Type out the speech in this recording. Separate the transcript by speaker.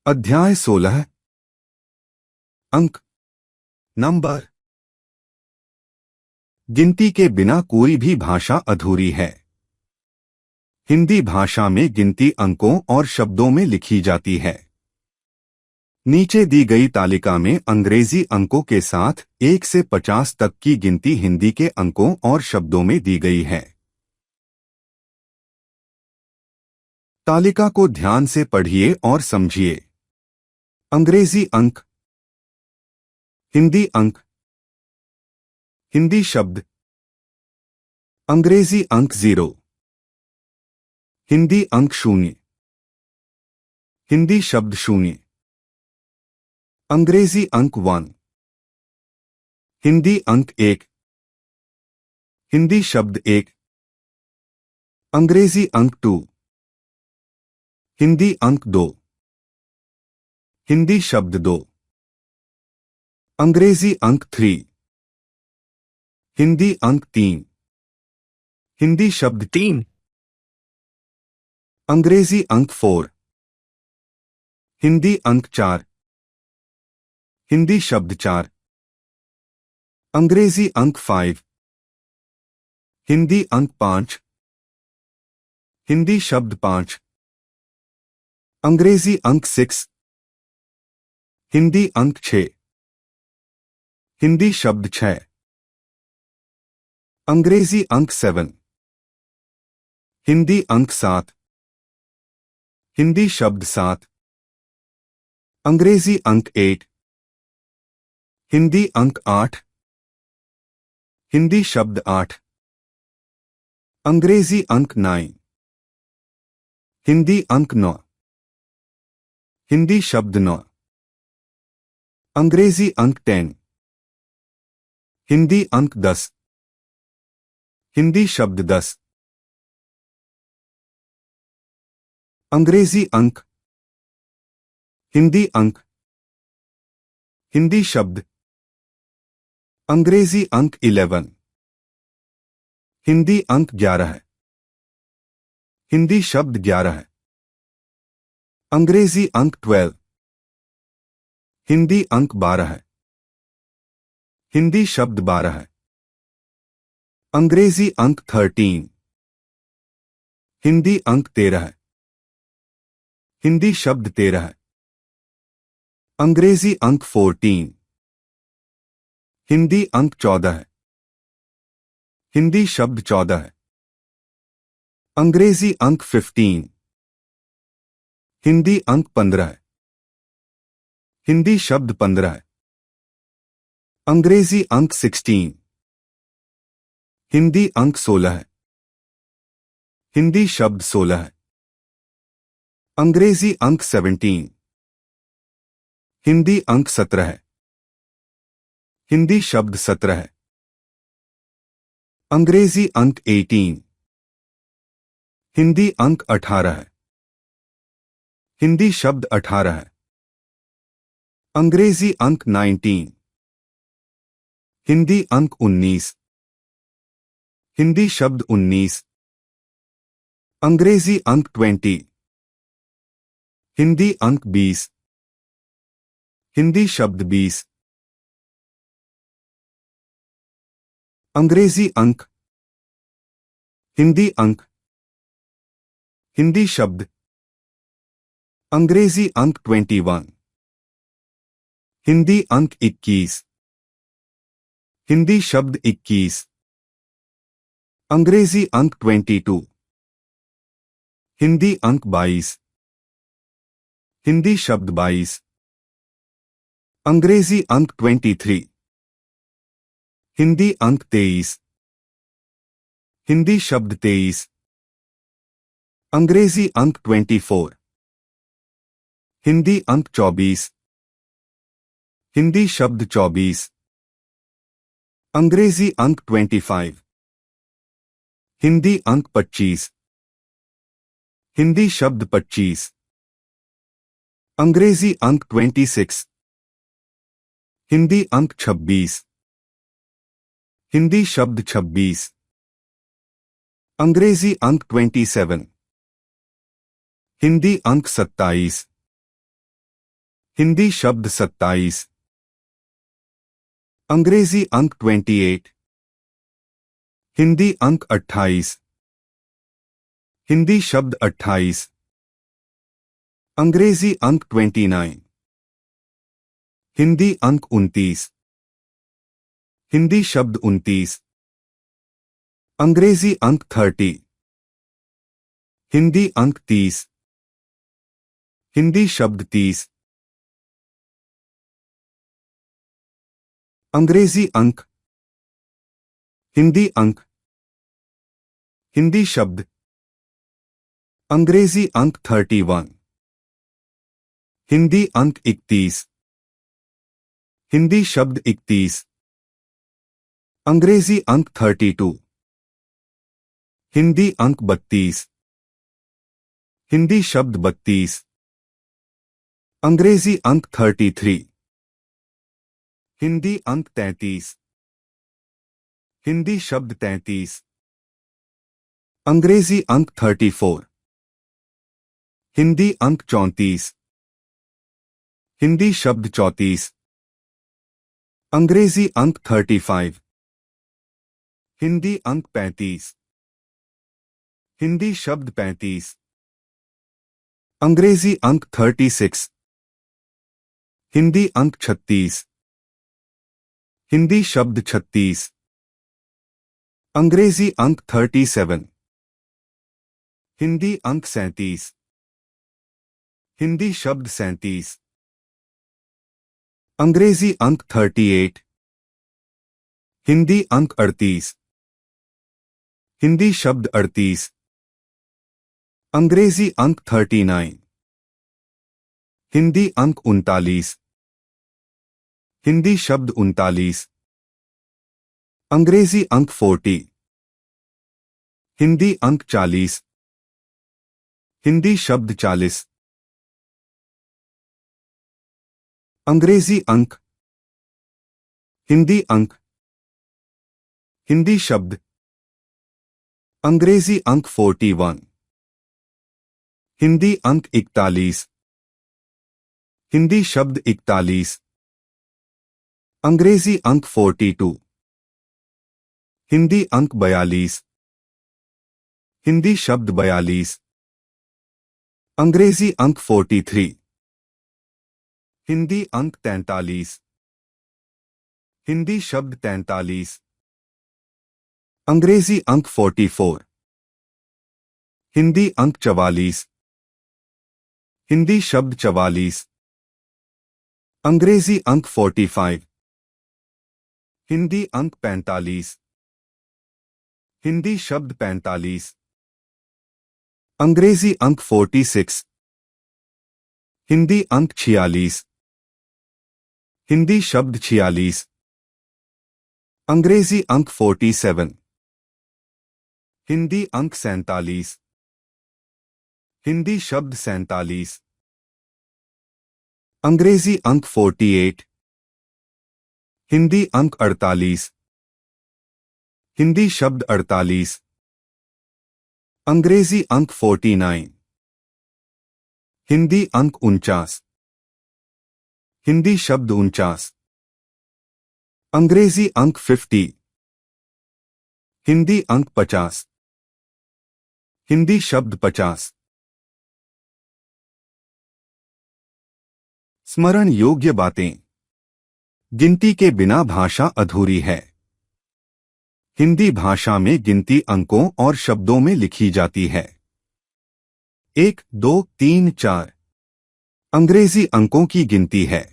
Speaker 1: अध्याय 16। अंक, नंबर। गिनती के बिना कोई भी भाषा अधूरी है। हिंदी भाषा में गिनती अंकों और शब्दों में लिखी जाती है। नीचे दी गई तालिका में अंग्रेजी अंकों के साथ 1 से 50 तक की गिनती हिंदी के अंकों और शब्दों में दी गई है। तालिका को ध्यान से पढ़िए और समझिए। अंग्रेजी अंक, हिंदी अंक, हिंदी शब्द। अंग्रेजी अंक 0, हिंदी अंक 0, हिंदी शब्द 0। अंग्रेजी अंक 1, हिंदी अंक 1, हिंदी शब्द 1। अंग्रेजी अंक 2, हिंदी अंक 2, हिंदी शब्द 2। अंग्रेजी अंक 3, हिंदी अंक 3, हिंदी शब्द 3। अंग्रेजी अंक 4, हिंदी अंक 4, हिंदी शब्द 4। अंग्रेजी अंक 5, हिंदी अंक 5, हिंदी शब्द 5। अंग्रेजी अंक 6, हिंदी अंक 6, हिंदी शब्द 6। अंग्रेजी अंक 7, हिंदी अंक 7, हिंदी शब्द 7। अंग्रेजी अंक 8, हिंदी अंक 8, हिंदी शब्द 8। अंग्रेजी अंक 9, हिंदी अंक 9, हिंदी शब्द 9। अंग्रेजी अंक 10, हिंदी अंक 10, हिंदी शब्द 10। अंग्रेजी अंक, हिंदी अंक, हिंदी शब्द। अंग्रेजी अंक 11, हिंदी अंक 11, हिंदी शब्द 11 है। अंग्रेजी अंक 12, हिंदी अंक 12 है, हिंदी शब्द 12 है। अंग्रेजी अंक 13, हिंदी अंक 13 है, हिंदी शब्द 13 है। अंग्रेजी अंक 14, हिंदी अंक 14 है, हिंदी शब्द 14 है। अंग्रेजी अंक 15, हिंदी अंक 15 है, हिंदी शब्द 15 है। अंग्रेजी अंक 16, हिंदी अंक 16 है, हिंदी शब्द 16 है। अंग्रेजी अंक 17, हिंदी अंक 17 है, हिंदी शब्द 17 है। अंग्रेजी अंक 18, हिंदी अंक 18 है, हिंदी शब्द 18 है। अंग्रेजी अंक 19, हिंदी अंक 19, हिंदी शब्द 19। अंग्रेजी अंक 20, हिंदी अंक 20, हिंदी शब्द 20। अंग्रेजी अंक, हिंदी अंक, हिंदी शब्द। अंग्रेजी अंक 21, हिंदी अंक 21, हिंदी शब्द 21। अंग्रेजी अंक 22, हिंदी अंक 22, हिंदी शब्द 22। अंग्रेजी अंक 23, हिंदी अंक 23, हिंदी शब्द 23। अंग्रेजी अंक 24, हिंदी अंक 24, हिंदी शब्द 24। अंग्रेजी अंक 25, हिंदी अंक 25, हिंदी शब्द 25। अंग्रेजी अंक 26, हिंदी अंक 26, हिंदी शब्द 26। अंग्रेजी अंक 27, हिंदी अंक 27, हिंदी शब्द 27, अंग्रेजी अंक 28, हिंदी अंक 28, हिंदी शब्द 28, अंग्रेजी अंक 29, हिंदी अंक 29, हिंदी शब्द 29, अंग्रेजी अंक 30, हिंदी अंक 30, हिंदी शब्द 30, अंग्रेजी अंक, हिंदी अंक, हिंदी शब्द, अंग्रेजी अंक 31, हिंदी अंक 31, हिंदी शब्द 31, अंग्रेजी अंक 32, हिंदी अंक 32, हिंदी शब्द 32, अंग्रेजी अंक 33, हिंदी अंक 33, हिंदी शब्द 33, अंग्रेजी अंक 34, हिंदी अंक 34, हिंदी शब्द 34, अंग्रेजी अंक 35, हिंदी अंक 35, हिंदी शब्द 35, अंग्रेजी अंक 36, हिंदी अंक 36, हिंदी शब्द 36, अंग्रेजी अंक 37, हिंदी अंक 37, हिंदी शब्द 37, अंग्रेजी अंक 38, हिंदी अंक 38, हिंदी शब्द 38, अंग्रेजी अंक 39, हिंदी अंक 39, हिंदी शब्द 39, अंग्रेजी अंक 40, हिंदी अंक 40, हिंदी शब्द 40, अंग्रेजी अंक, हिंदी अंक, हिंदी शब्द, अंग्रेजी अंक 41, हिंदी अंक 41, हिंदी शब्द 41, अंग्रेजी अंक 42, हिंदी अंक 42, हिंदी शब्द 42, अंग्रेजी अंक 43, हिंदी अंक 43, हिंदी शब्द 43, अंग्रेजी अंक 44, हिंदी अंक 44, हिंदी शब्द 44, अंग्रेजी अंक 45, हिंदी अंक 45, हिंदी शब्द 45, अंग्रेजी अंक 46, हिंदी अंक 46, हिंदी शब्द 46, अंग्रेजी अंक 47, हिंदी अंक 47, हिंदी शब्द 47, अंग्रेजी अंक 48, हिंदी अंक 48, हिंदी शब्द 48, अंग्रेजी अंक 49, हिंदी अंक 49, हिंदी शब्द 49, अंग्रेजी अंक 50, हिंदी अंक 50, हिंदी शब्द 50, स्मरण योग्य बातें। गिनती के बिना भाषा अधूरी है। हिंदी भाषा में गिनती अंकों और शब्दों में लिखी जाती है। 1, 2, 3, 4 अंग्रेजी अंकों की गिनती है।